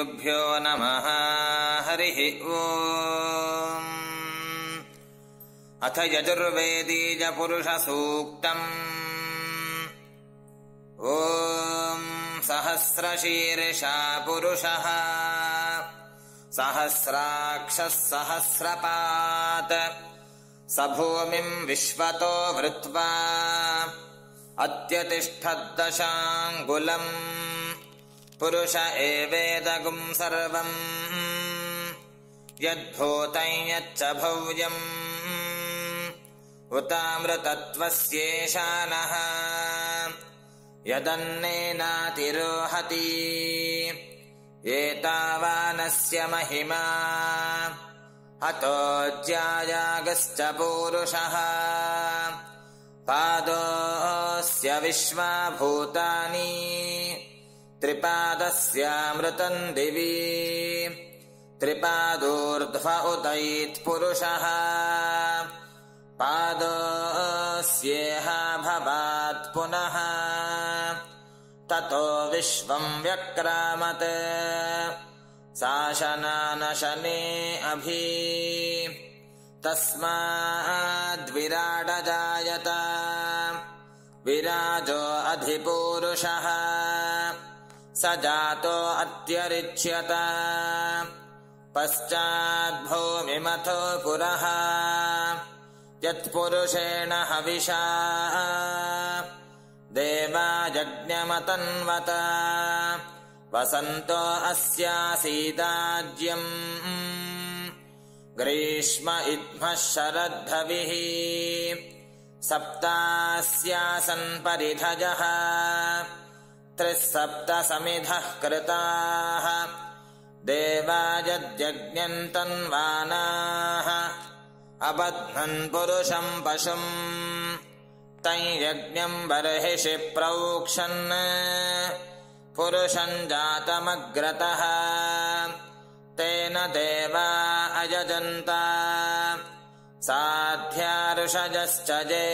श्रीगुरुभ्यो नमः। हरिः ओम्। अथ यजुर्वेदीयपुरुषसूक्तम्। ॐ सहस्रशीर्षा पुरुषः सहस्राक्षः सहस्रपात् स भूमिम् विश्वतो वृत्वा अत्यतिष्ठद्दशाङ्गुलम् पुरुष एवेदगुं सर्वम् यद्भूतं यच्च भव्यम् उतामृतत्वस्येषानः यदन्नेनातिरोहति एतावानस्य महिमा हतो ज्यायागश्च पूरुषः पादोऽस्य विश्वाभूतानि त्रिपादस्यामृतम् दिवि त्रिपादोर्ध्व उतैत्पुरुषः पादोऽस्येह भवात् पुनः ततो विश्वम् व्यक्रामत् शासनानशने अभि तस्माद्विराडजायत विराजो अधिपूरुषः स जातो अत्यरिच्यत पश्चाद्भूमिमथो पुरः यत्पुरुषेण हविषा देवा यज्ञमतन्वत वसन्तो अस्यासीदाज्यम् ग्रीष्म इद्मः शरद्धविः सप्तास्यासन् परिधजः त्रिसप्त समिधः कृताः देवा यज्ञन्तन्वानाः अबध्नन् पुरुषम् पशुम् तं यज्ञम् बर्हिषि प्रोक्षन् पुरुषम् जातमग्रतः तेन देवा अयजन्त साध्याऋषजश्च ये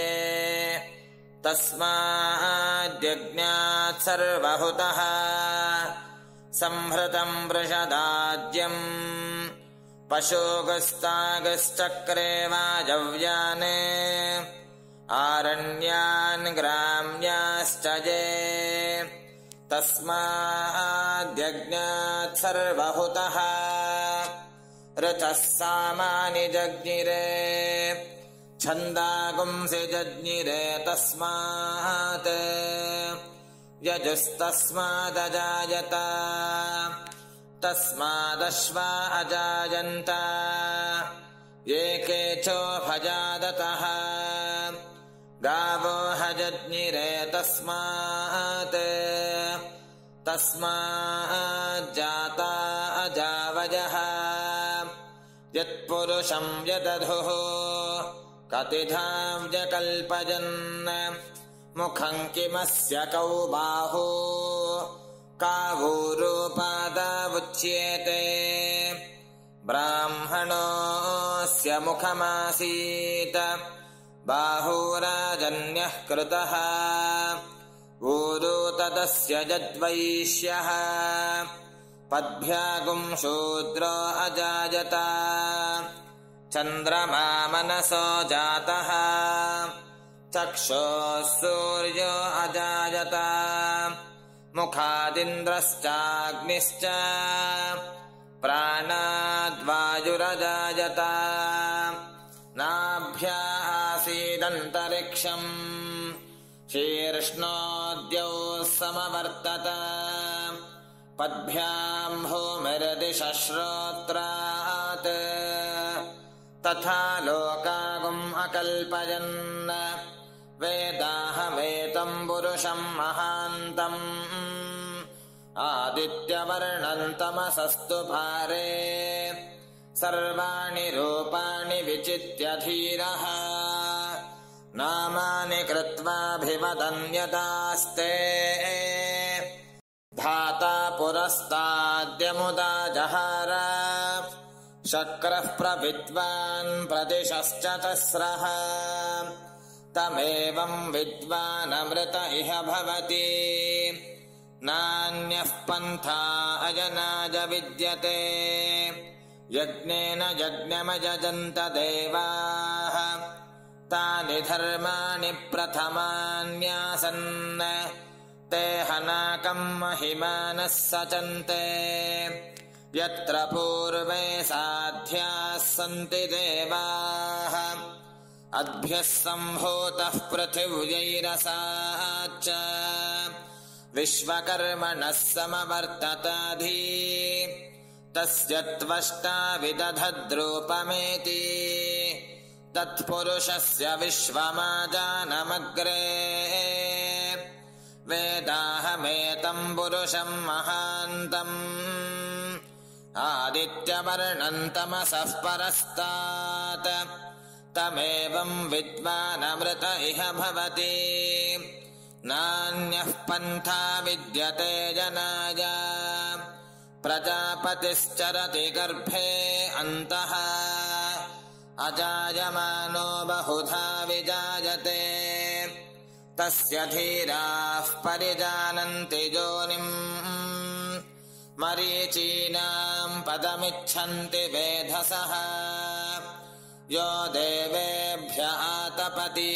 तस्माद्यज्ञात् सर्वहुतः संहृतम् वृषदाद्यम् पशुगस्तागश्चक्रे वाजव्यान् आरण्यान् ग्राम्याश्च ये तस्माद्यज्ञात् सर्वहुतः ऋचः सामानि जज्ञिरे छन्दागुंसि जज्ञिरे तस्मात् यजुस्तस्मादजायत तस्मादश्वा अजायन्त ये केचोभजादतः गावो हजज्ञिरे तस्मात् तस्माज्जाता अजावयः यत्पुरुषम् यदधुः कतिधा व्यकल्पयन् मुखम् किमस्य कौ बाहु कावूरूपादावुच्येते ब्राह्मणोऽस्य मुखमासीत् बाहुराजन्यः कृतः ऊरू तदस्य यद्वैश्यः पद्भ्यागुं शूद्रो अजायत चन्द्रमा मनसो जातः चक्षुः सूर्यो अजायत मुखादिन्द्रश्चाग्निश्च प्राणाद्वायुरजायत नाभ्या आसीदन्तरिक्षम् शीर्ष्णोऽद्यौः समवर्तत पद्भ्याम् भूमिरदिशश्रोत्रात् तथा लोकागुम् अकल्पयन् वेदाहमेतम् पुरुषम् महान्तम् आदित्यवर्णम् तमसस्तु पारे सर्वाणि रूपाणि विचित्य धीरः नामानि कृत्वाभिवदन्यतास्ते धाता पुरस्ताद्यमुदा जहार शक्रः प्रविद्वान् प्रदिशश्च तस्रः तमेवम् विद्वानमृत इह भवति नान्यः पन्था अजनाय विद्यते यज्ञेन यज्ञमयजन्त देवाः तानि धर्माणि प्रथमान्यासन् ते हनाकं महिमानः सचन्ते यत्र पूर्वे साध्याः सन्ति देवाः अद्भ्यः सम्भूतः पृथिव्यैरसाच्च विश्वकर्मणः समवर्तताधि तस्य त्वष्टा विदधद्रूपमेति तत्पुरुषस्य विश्वमाजानमग्रे वेदाहमेतं पुरुषं महान्तम् आदित्यवर्णं तमसः परस्तात् तमेवं विद्वानमृत इह भवति नान्यः पन्था विद्यते जनाय प्रजापतिश्चरति गर्भे अन्तः अजायमानो बहुधा विजायते तस्य धीराः परिजानन्ति योनिम् मरीचीनां पदमिच्छन्ति वेधसः यो देवेभ्य आतपति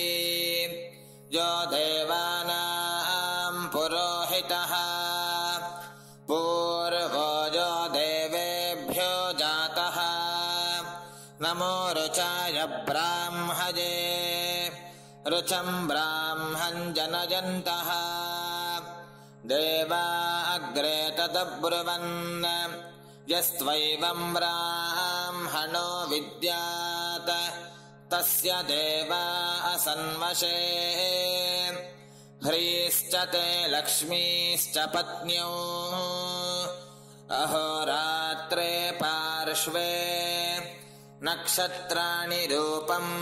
यो देवानां पुरोहितः पूर्वो यो देवेभ्यो जातः नमो रुचाय ब्राह्मये रुचं ब्राह्मं जनयन्तः देवा अग्रे तदब्रुवन् यस्त्वैवं ब्राह्मणो विद्यात् तस्य देवा असन्वशे ह्रीश्च ते लक्ष्मीश्च पत्न्यौ अहोरात्रे पार्श्वे नक्षत्राणि रूपम्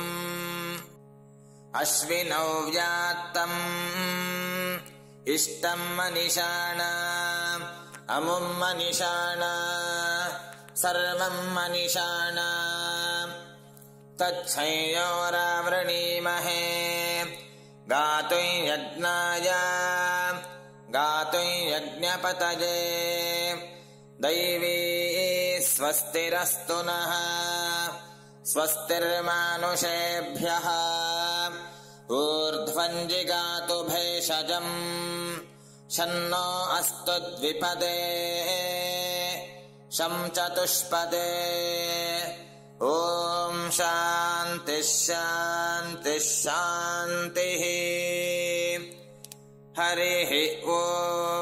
अश्विनौ व्यात्तम् इष्टं मनीषाणा अमुं मनीषाणा सर्वं मनीषाणा तच्छयोरावृणीमहे गातुं यज्ञाय गातुं यज्ञपतये दैवी स्वस्तिरस्तु नः स्वस्तिर्मानुषेभ्यः ऊर्ध्वं जिगातु भेषजम् शन्नो अस्तु द्विपदे शं चतुष्पदे ॐ शान्तिः शान्तिः शान्तिः हरिः ॐ